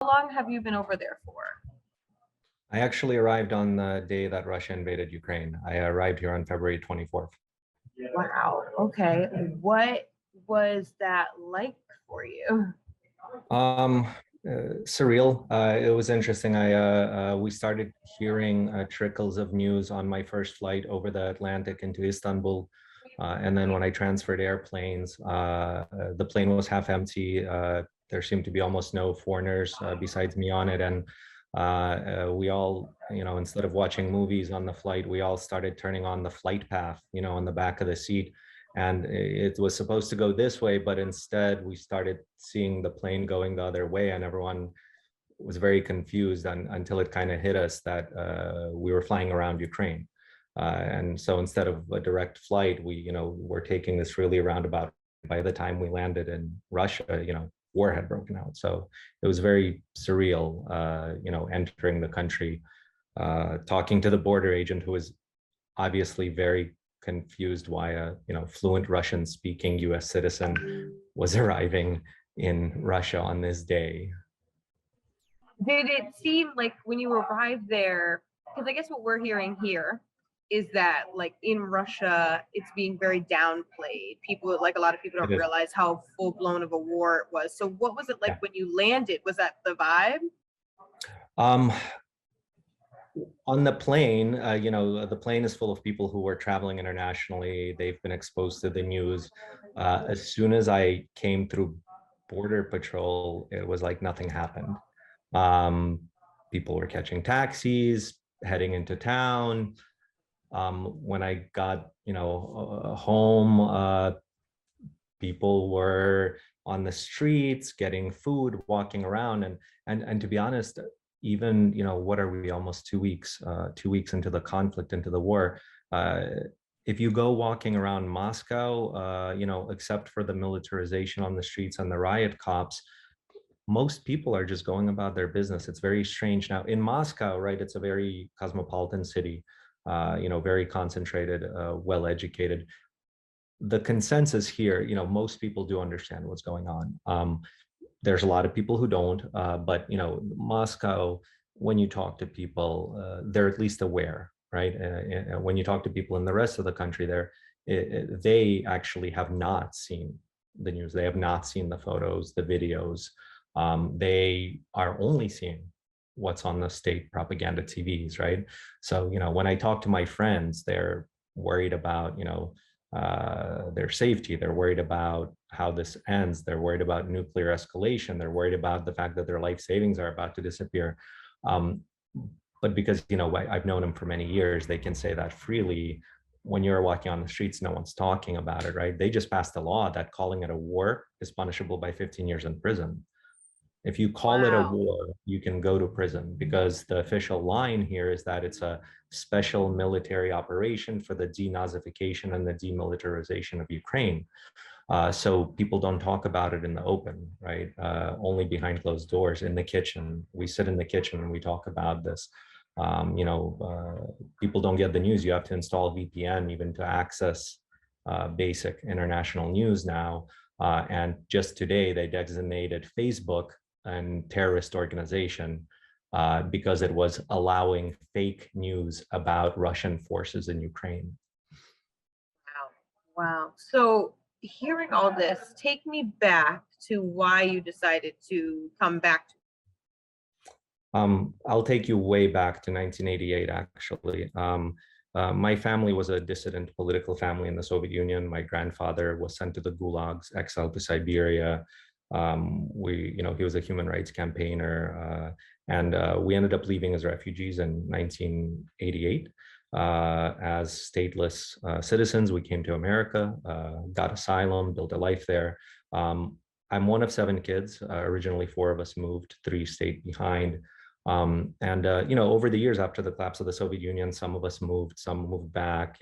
How long have you been over there for? I actually arrived on the day that Russia invaded Ukraine. I arrived here on February 24th. Wow. Okay. What was that like for you? Um, Surreal. It was interesting. We started hearing trickles of news on my first flight over the Atlantic into Istanbul. And then when I transferred airplanes, the plane was half empty. There seemed to be almost no foreigners besides me on it. And we all, instead of watching movies on the flight, we all started turning on the flight path, on the back of the seat. And it was supposed to go this way, but instead we started seeing the plane going the other way, and everyone was very confused until it kind of hit us that we were flying around Ukraine. And so instead of a direct flight, we, were taking this really roundabout. By the time we landed in Russia, war had broken out. So it was very surreal, entering the country, talking to the border agent who was obviously very confused why a fluent Russian speaking US citizen was arriving in Russia on this day. Did it seem like when you arrived there, because I guess what we're hearing here is that like in Russia, it's being very downplayed. People, like a lot of people It don't is, realize how full blown of a war it was. So what was it like yeah. when you landed? Was that the vibe? Um, on the plane, the plane is full of people who were traveling internationally. They've been exposed to the news. As soon as I came through Border Patrol, it was like nothing happened. Um, People were catching taxis, heading into town. When I got, home, people were on the streets getting food, walking around, and to be honest, even what are we, almost 2 weeks, 2 weeks into the conflict, into the war. Uh, if you go walking around Moscow, except for the militarization on the streets and the riot cops, most people are just going about their business. It's very strange now in Moscow, right? It's a very cosmopolitan city, very concentrated, well educated. The consensus here, most people do understand what's going on. There's a lot of people who don't, but Moscow, when you talk to people, they're at least aware, right? When you talk to people in the rest of the country, they actually have not seen the news. They have not seen the photos, the videos. They are only seeing what's on the state propaganda TVs, right? So, when I talk to my friends, they're worried about, their safety. They're worried about how this ends. They're worried about nuclear escalation. They're worried about the fact that their life savings are about to disappear. Um, but because I've known them for many years, they can say that freely. When you're walking on the streets, no one's talking about it, right? They just passed a law that calling it a war is punishable by 15 years in prison. If you call it a Wow. war, you can go to prison, because the official line here is that it's a special military operation for the denazification and the demilitarization of Ukraine. So people don't talk about it in the open, right? Only behind closed doors in the kitchen. We sit in the kitchen and we talk about this. People don't get the news. You have to install VPN even to access basic international news now. And just today, they designated Facebook and terrorist organization because it was allowing fake news about Russian forces in Ukraine. Wow. Wow. So hearing all this, take me back to why you decided to come back to. I'll take you way back to 1988, actually. My family was a dissident political family in the Soviet Union. My grandfather was sent to the gulags, exiled to Siberia. He was a human rights campaigner, and we ended up leaving as refugees in 1988. As stateless citizens, we came to America, got asylum, built a life there. I'm one of 7 kids. Originally, 4 of us moved, 3 stayed behind. Over the years after the collapse of the Soviet Union, some of us moved, some moved back,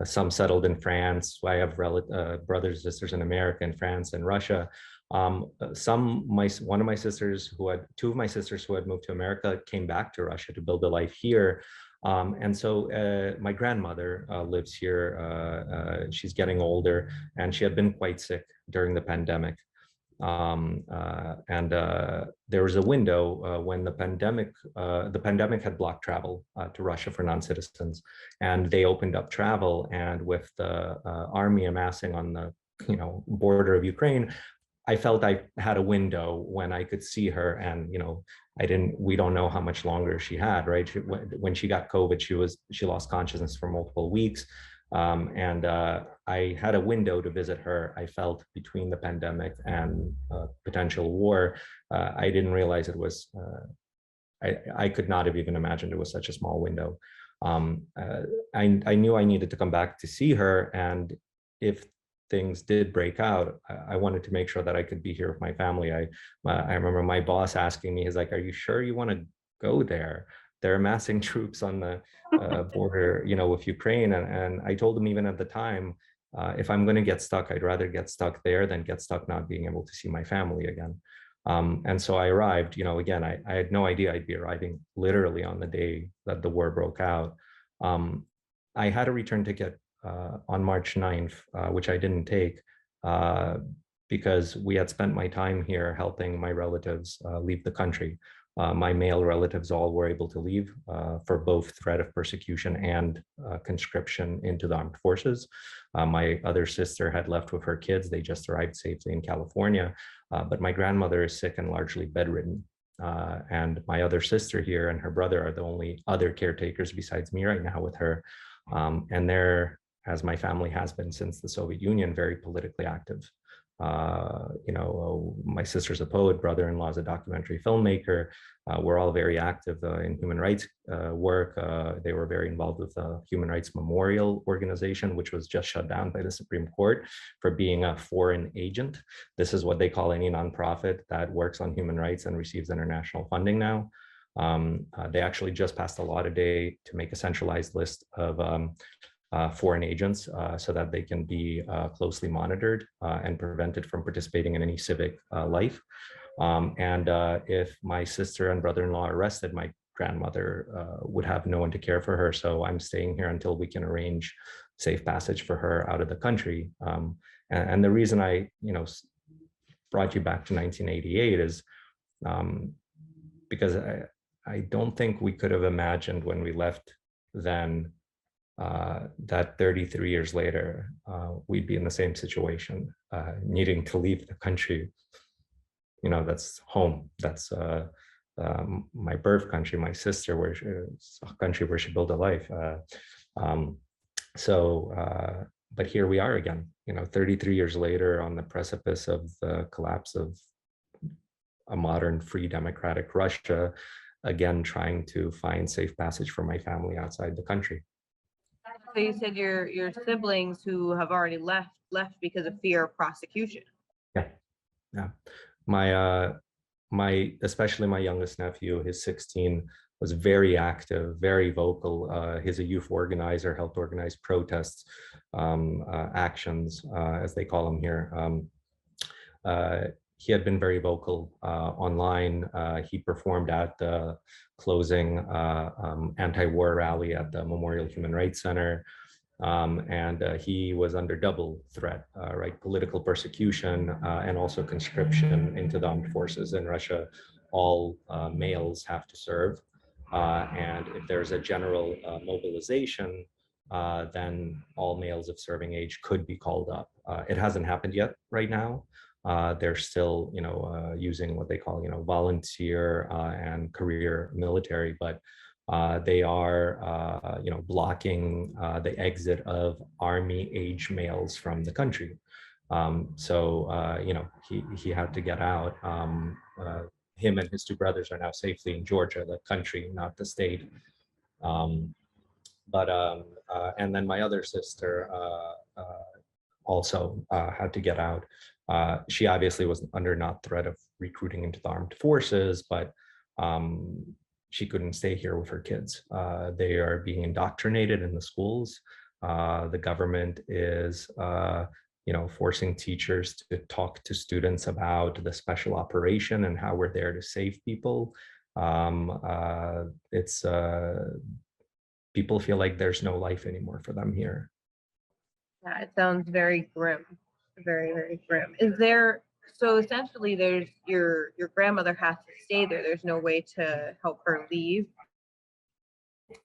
some settled in France. I have brothers and sisters in America and France and Russia. One of my sisters two of my sisters who had moved to America came back to Russia to build a life here. My grandmother lives here. She's getting older, and she had been quite sick during the pandemic. There was a window when the pandemic had blocked travel to Russia for non-citizens, and they opened up travel. And with the army amassing on the border of Ukraine, I felt I had a window when I could see her. And we don't know how much longer she had, right? When she got COVID, she lost consciousness for multiple weeks. I had a window to visit her. I felt between the pandemic and potential war. I didn't realize it was, I could not have even imagined it was such a small window. I knew I needed to come back to see her. And if things did break out, I wanted to make sure that I could be here with my family. I remember my boss asking me, he's like, "Are you sure you want to go there? They're amassing troops on the border, with Ukraine." And I told him even at the time, if I'm going to get stuck, I'd rather get stuck there than get stuck not being able to see my family again. And so I arrived, again, I had no idea I'd be arriving literally on the day that the war broke out. I had a return ticket on March 9th, which I didn't take because we had spent my time here helping my relatives leave the country. My male relatives all were able to leave for both threat of persecution and conscription into the armed forces. My other sister had left with her kids. They just arrived safely in California, but my grandmother is sick and largely bedridden. And my other sister here and her brother are the only other caretakers besides me right now with her. And they're, as my family has been since the Soviet Union, very politically active. My sister's a poet, brother-in-law is a documentary filmmaker. We're all very active in human rights work. They were very involved with the Human Rights Memorial Organization, which was just shut down by the Supreme Court for being a foreign agent. This is what they call any nonprofit that works on human rights and receives international funding now. They actually just passed a law today to make a centralized list of foreign agents so that they can be closely monitored and prevented from participating in any civic life. If my sister and brother-in-law are arrested, my grandmother would have no one to care for her. So I'm staying here until we can arrange safe passage for her out of the country. And the reason I, brought you back to 1988 is because I don't think we could have imagined when we left then that 33 years later, we'd be in the same situation, needing to leave the country. That's home. That's my birth country, my sister, a country where she built a life. But here we are again, 33 years later on the precipice of the collapse of a modern, free, democratic Russia, again, trying to find safe passage for my family outside the country. So you said your siblings who have already left because of fear of prosecution. Yeah. Especially my youngest nephew, he's 16, was very active, very vocal. He's a youth organizer, helped organize protests, actions, as they call them here. He had been very vocal online. He performed at the closing anti-war rally at the Memorial Human Rights Center. He was under double threat, right? Political persecution and also conscription into the armed forces in Russia. All males have to serve. And if there's a general mobilization, then all males of serving age could be called up. It hasn't happened yet right now. They're still, using what they call, volunteer and career military, but they are, blocking the exit of army age males from the country. He had to get out. Him and his two brothers are now safely in Georgia, the country, not the state. And then my other sister also had to get out. She obviously was under not threat of recruiting into the armed forces, but she couldn't stay here with her kids. They are being indoctrinated in the schools. The government is, forcing teachers to talk to students about the special operation and how we're there to save people. People feel like there's no life anymore for them here. Yeah, it sounds very grim, very, very grim. Is there So essentially, there's your grandmother has to stay there. There's no way to help her leave.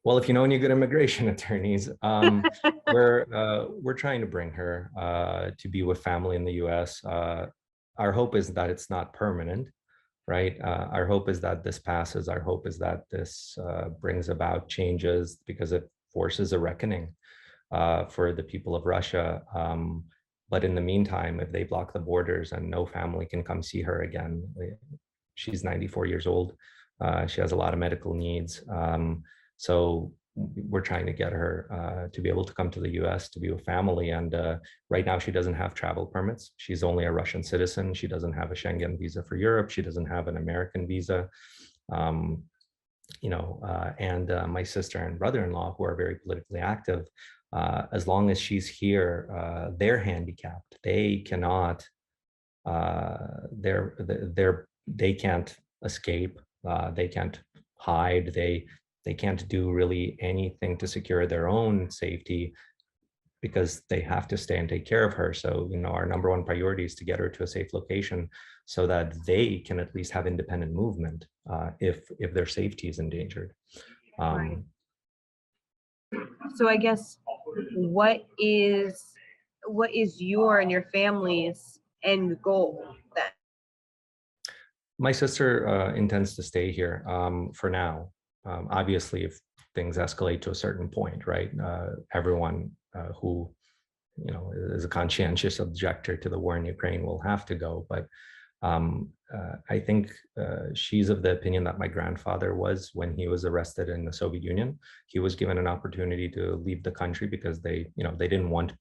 Well, if you know any good immigration attorneys, we're trying to bring her to be with family in the U.S. Our hope is that it's not permanent, right? Our hope is that this passes. Our hope is that this brings about changes because it forces a reckoning for the people of Russia. But in the meantime, if they block the borders and no family can come see her again, she's 94 years old. She has a lot of medical needs. So we're trying to get her to be able to come to the US to be with family. And right now she doesn't have travel permits. She's only a Russian citizen. She doesn't have a Schengen visa for Europe. She doesn't have an American visa. Um, and my sister and brother-in-law, who are very politically active, as long as she's here, they're handicapped. They cannot, they can't escape. They can't hide. They can't do really anything to secure their own safety because they have to stay and take care of her. So, our number one priority is to get her to a safe location so that they can at least have independent movement if their safety is endangered. Right. So I guess what is your and your family's end goal then? My sister intends to stay here for now. Obviously, if things escalate to a certain point, right? Everyone who is a conscientious objector to the war in Ukraine will have to go. But I think she's of the opinion that my grandfather was when he was arrested in the Soviet Union. He was given an opportunity to leave the country because they didn't want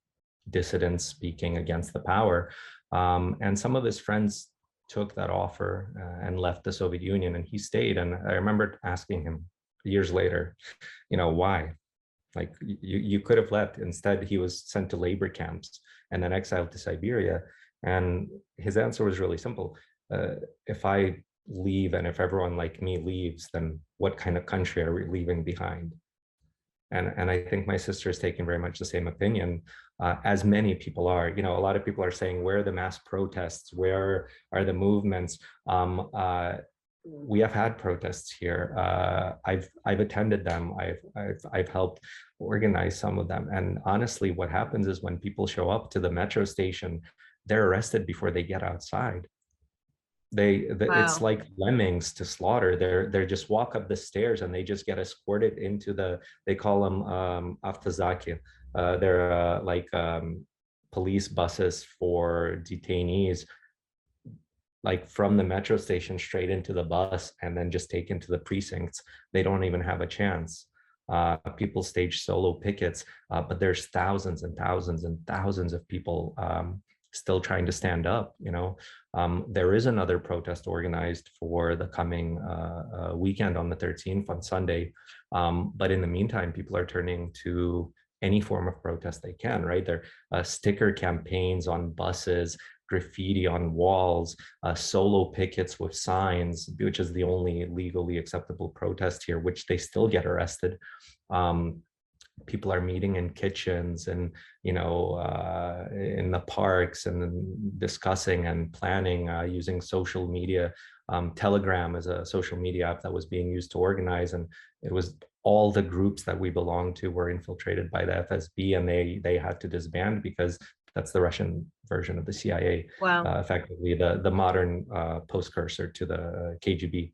dissidents speaking against the power. And some of his friends took that offer and left the Soviet Union, and he stayed. And I remember asking him years later, why? Like you could have left. Instead, he was sent to labor camps and then exiled to Siberia. And his answer was really simple. If I leave and if everyone like me leaves, then what kind of country are we leaving behind? And I think my sister is taking very much the same opinion, as many people are. A lot of people are saying, where are the mass protests? Where are the movements? We have had protests here. I've attended them. I've helped organize some of them. And honestly, what happens is when people show up to the metro station, they're arrested before they get outside. It's Wow. like lemmings to slaughter. They just walk up the stairs and they just get escorted into they call them автозаки. They're like police buses for detainees, like from the metro station straight into the bus and then just taken to the precincts. They don't even have a chance. People stage solo pickets, but there's thousands and thousands and thousands of people still trying to stand up. There is another protest organized for the coming weekend on the 13th on Sunday. But in the meantime, people are turning to any form of protest they can, right? There are sticker campaigns on buses, graffiti on walls, solo pickets with signs, which is the only legally acceptable protest here, which they still get arrested. People are meeting in kitchens and in the parks and discussing and planning using social media. Telegram is a social media app that was being used to organize, and it was all the groups that we belong to were infiltrated by the FSB, and they had to disband because that's the Russian version of the CIA. Wow. Effectively the modern postcursor to the KGB.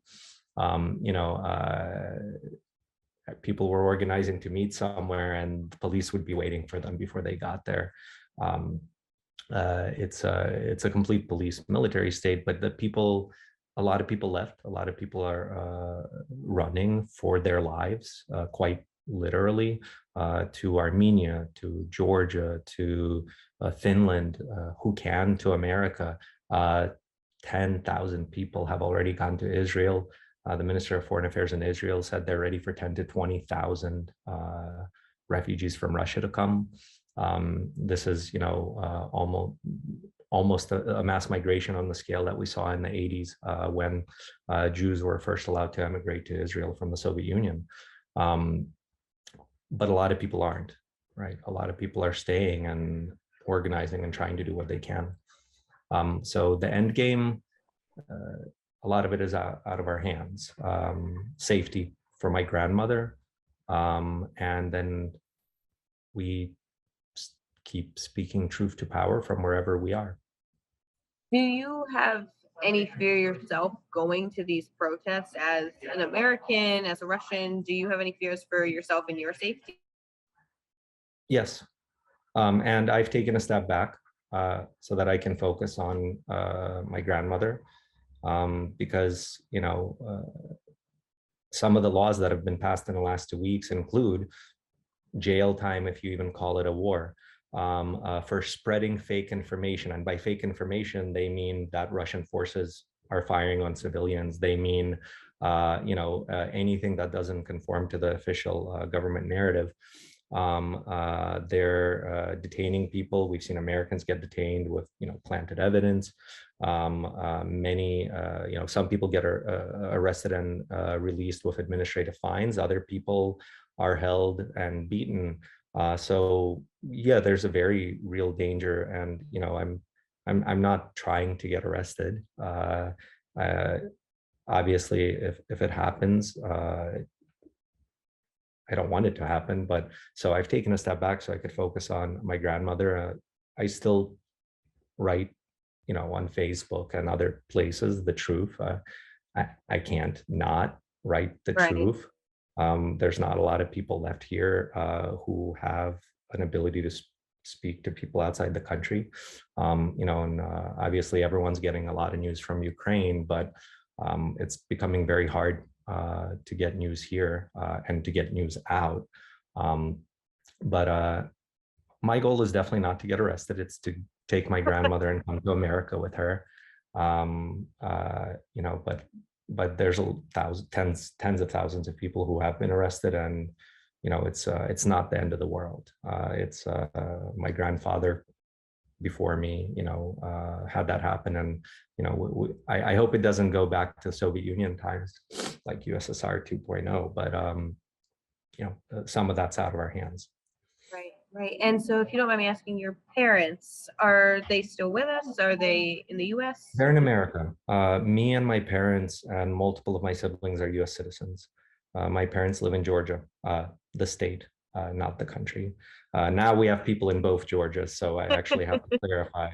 People were organizing to meet somewhere and the police would be waiting for them before they got there. It's a complete police military state, but a lot of people left. A lot of people are running for their lives, quite literally, to Armenia, to Georgia, to Finland, who can, to America. 10,000 people have already gone to Israel. The Minister of Foreign Affairs in Israel said they're ready for 10 to 20,000 refugees from Russia to come. This is, almost a mass migration on the scale that we saw in the 80s when Jews were first allowed to emigrate to Israel from the Soviet Union. But a lot of people aren't, right? A lot of people are staying and organizing and trying to do what they can. So the end game, a lot of it is out of our hands. Safety for my grandmother, and then we keep speaking truth to power from wherever we are. Do you have any fear yourself going to these protests as an American, as a Russian? Do you have any fears for yourself and your safety? Yes, and I've taken a step back so that I can focus on my grandmother, because some of the laws that have been passed in the last 2 weeks include jail time, if you even call it a war, for spreading fake information. And by fake information, they mean that Russian forces are firing on civilians. They mean, anything that doesn't conform to the official government narrative. They're detaining people. We've seen Americans get detained with, planted evidence. Some people get arrested and released with administrative fines. Other people are held and beaten. So yeah, there's a very real danger, and I'm not trying to get arrested. Obviously, if it happens, I don't want it to happen, but so I've taken a step back so I could focus on my grandmother. I still write, on Facebook and other places, the truth. I can't not write the Right. truth. There's not a lot of people left here who have an ability to speak to people outside the country. And obviously everyone's getting a lot of news from Ukraine, but it's becoming very hard to get news here and to get news out. But my goal is definitely not to get arrested. It's to take my grandmother and come to America with her. But there's tens of thousands of people who have been arrested, and it's not the end of the world. It's my grandfather before me, had that happen, and I hope it doesn't go back to Soviet Union times, like USSR 2.0. But some of that's out of our hands. Right, right. And so, if you don't mind me asking, your parents, are they still with us? Are they in the US? They're in America. Me and my parents and multiple of my siblings are US citizens. My parents live in Georgia, the state, not the country. Now we have people in both Georgias, so I actually have to clarify.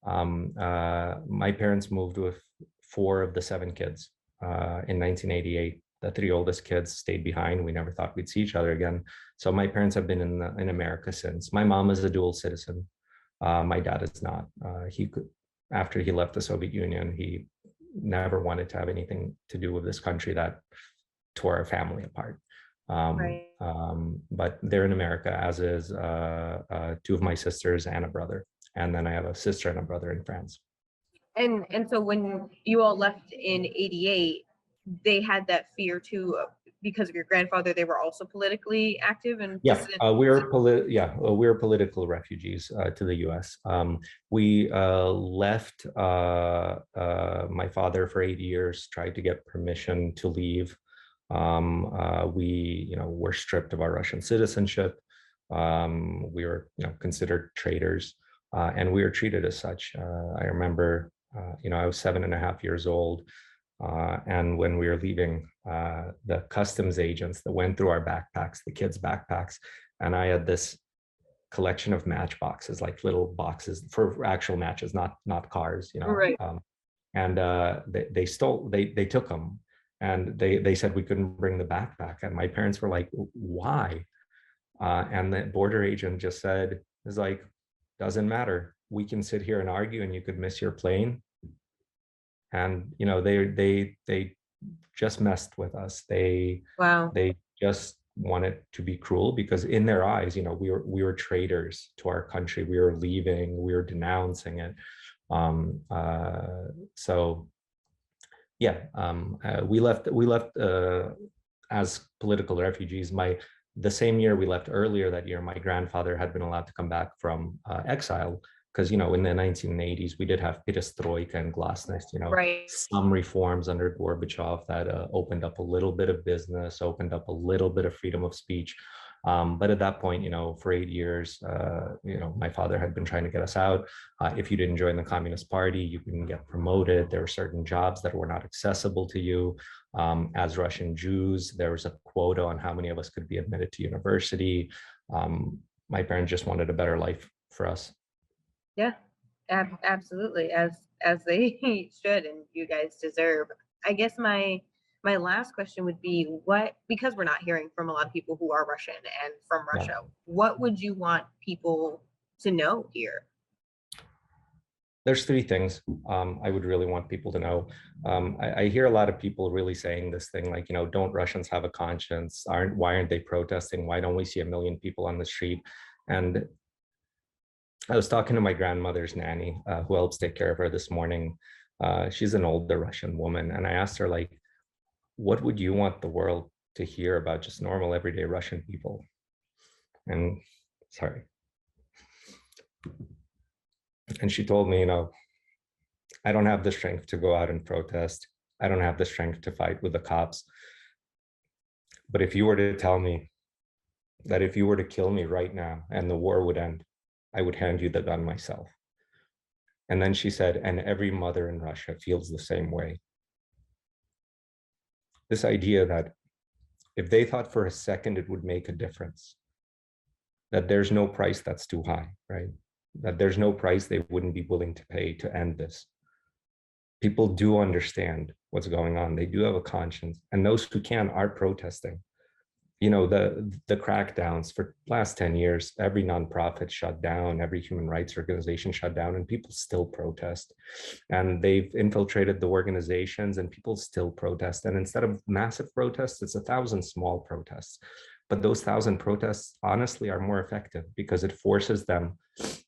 My parents moved with 4 of the 7 kids in 1988. The 3 oldest kids stayed behind. We never thought we'd see each other again. So my parents have been in America since. My mom is a dual citizen. My dad is not. After he left the Soviet Union, he never wanted to have anything to do with this country that tore our family apart. Right. But they're in America, as is 2 of my sisters and a brother. And then I have a sister and a brother in France. And so when you all left in 88, they had that fear too, because of your grandfather. They were also politically active and we're political refugees to the U.S. We left. My father for 8 years tried to get permission to leave. We were stripped of our Russian citizenship. We were considered traitors, and we were treated as such. I remember I was 7.5 years old. And when we were leaving, the customs agents that went through our backpacks, the kids' backpacks, and I had this collection of matchboxes, like little boxes for actual matches, not cars, Right. And they took them, and they said we couldn't bring the backpack, and my parents were like, why? And the border agent just said, "It's like, doesn't matter. We can sit here and argue, and you could miss your plane." And they just messed with us. Wow. They just wanted to be cruel, because in their eyes, we were traitors to our country. We were leaving. We were denouncing it. So yeah, we left as political refugees. The same year we left, earlier that year, my grandfather had been allowed to come back from exile, because in the 1980s we did have perestroika and glasnost, Right. some reforms under Gorbachev that opened up a little bit of business, opened up a little bit of freedom of speech. But at that point, for 8 years, my father had been trying to get us out. If you didn't join the Communist Party, you couldn't get promoted. There were certain jobs that were not accessible to you. As Russian Jews, there was a quota on how many of us could be admitted to university. My parents just wanted a better life for us. Yeah, absolutely, as they should, and you guys deserve. I guess my last question would be, what, because we're not hearing from a lot of people who are Russian and from Yeah. Russia, what would you want people to know here? There's three things I would really want people to know. I hear a lot of people really saying this thing like, don't Russians have a conscience? Why aren't they protesting? Why don't we see 1 million people on the street? And I was talking to my grandmother's nanny, who helps take care of her this morning. She's an older Russian woman. And I asked her, like, what would you want the world to hear about just normal, everyday Russian people? And sorry. And she told me, I don't have the strength to go out and protest. I don't have the strength to fight with the cops. But if you were to tell me that if you were to kill me right now and the war would end, I would hand you the gun myself. And then she said, and every mother in Russia feels the same way. This idea that if they thought for a second it would make a difference, that there's no price that's too high, right? That there's no price they wouldn't be willing to pay to end this. People do understand what's going on. They do have a conscience. And those who can are protesting. The crackdowns for last 10 years, every nonprofit shut down, every human rights organization shut down, and people still protest. And they've infiltrated the organizations and people still protest. And instead of massive protests, it's 1,000 small protests. But those 1,000 protests, honestly, are more effective because it forces them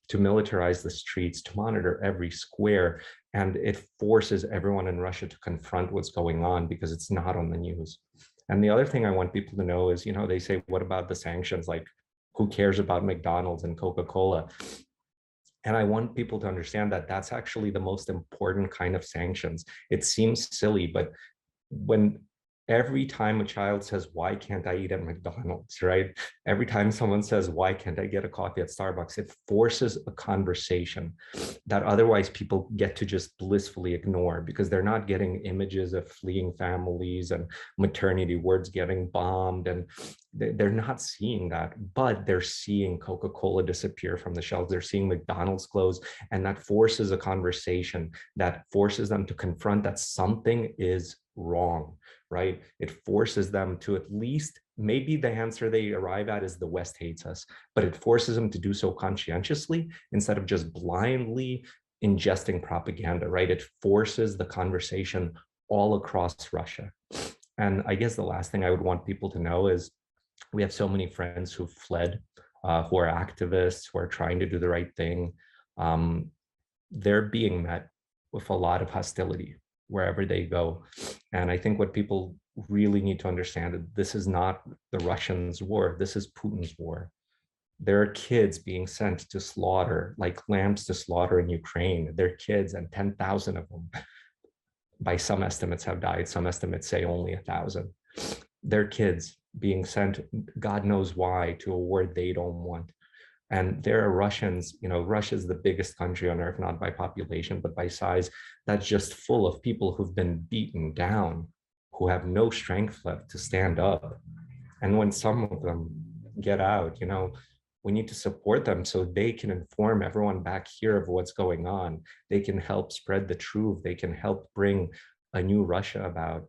to militarize the streets, to monitor every square, and it forces everyone in Russia to confront what's going on because it's not on the news. And the other thing I want people to know is, they say, what about the sanctions? Like, who cares about McDonald's and Coca-Cola? And I want people to understand that that's actually the most important kind of sanctions. It seems silly, but when every time a child says, why can't I eat at McDonald's, right? Every time someone says, why can't I get a coffee at Starbucks? It forces a conversation that otherwise people get to just blissfully ignore because they're not getting images of fleeing families and maternity wards getting bombed. And they're not seeing that, but they're seeing Coca-Cola disappear from the shelves. They're seeing McDonald's close, and that forces a conversation that forces them to confront that something is wrong, right? It forces them to at least, maybe the answer they arrive at is the West hates us, but it forces them to do so conscientiously instead of just blindly ingesting propaganda, right? It forces the conversation all across Russia. And I guess the last thing I would want people to know is we have so many friends who fled, who are activists, who are trying to do the right thing. They're being met with a lot of hostility wherever they go. And I think what people really need to understand that this is not the Russians' war, this is Putin's war. There are kids being sent to slaughter, like lambs to slaughter in Ukraine. They're kids, and 10,000 of them, by some estimates, have died. Some estimates say only 1,000. They're kids being sent, God knows why, to a war they don't want. And there are Russians, Russia is the biggest country on earth, not by population, but by size, that's just full of people who've been beaten down, who have no strength left to stand up. And when some of them get out, we need to support them so they can inform everyone back here of what's going on. They can help spread the truth. They can help bring a new Russia about.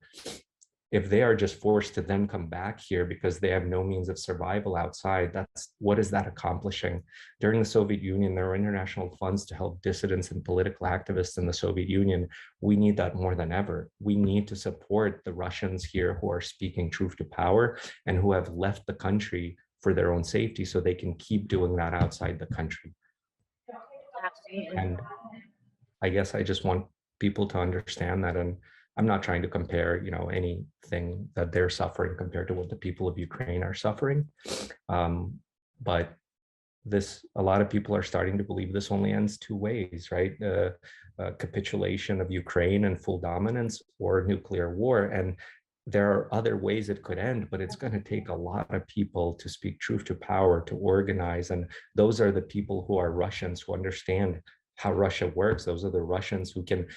If they are just forced to then come back here because they have no means of survival outside, what is that accomplishing? During the Soviet Union, there were international funds to help dissidents and political activists in the Soviet Union. We need that more than ever. We need to support the Russians here who are speaking truth to power and who have left the country for their own safety so they can keep doing that outside the country. Absolutely. And I guess I just want people to understand that. And I'm not trying to compare, anything that they're suffering compared to what the people of Ukraine are suffering. But a lot of people are starting to believe this only ends two ways, right? Capitulation of Ukraine and full dominance or nuclear war. And there are other ways it could end, but it's going to take a lot of people to speak truth to power, to organize. And those are the people who are Russians, who understand how Russia works. Those are the Russians who can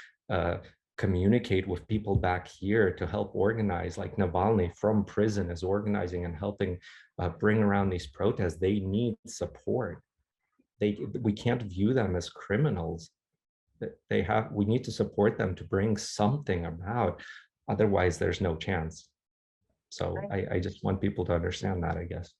communicate with people back here to help organize, like Navalny from prison is organizing and helping bring around these protests. They need support. We can't view them as criminals. We need to support them to bring something about. Otherwise, there's no chance. So I just want people to understand that, I guess.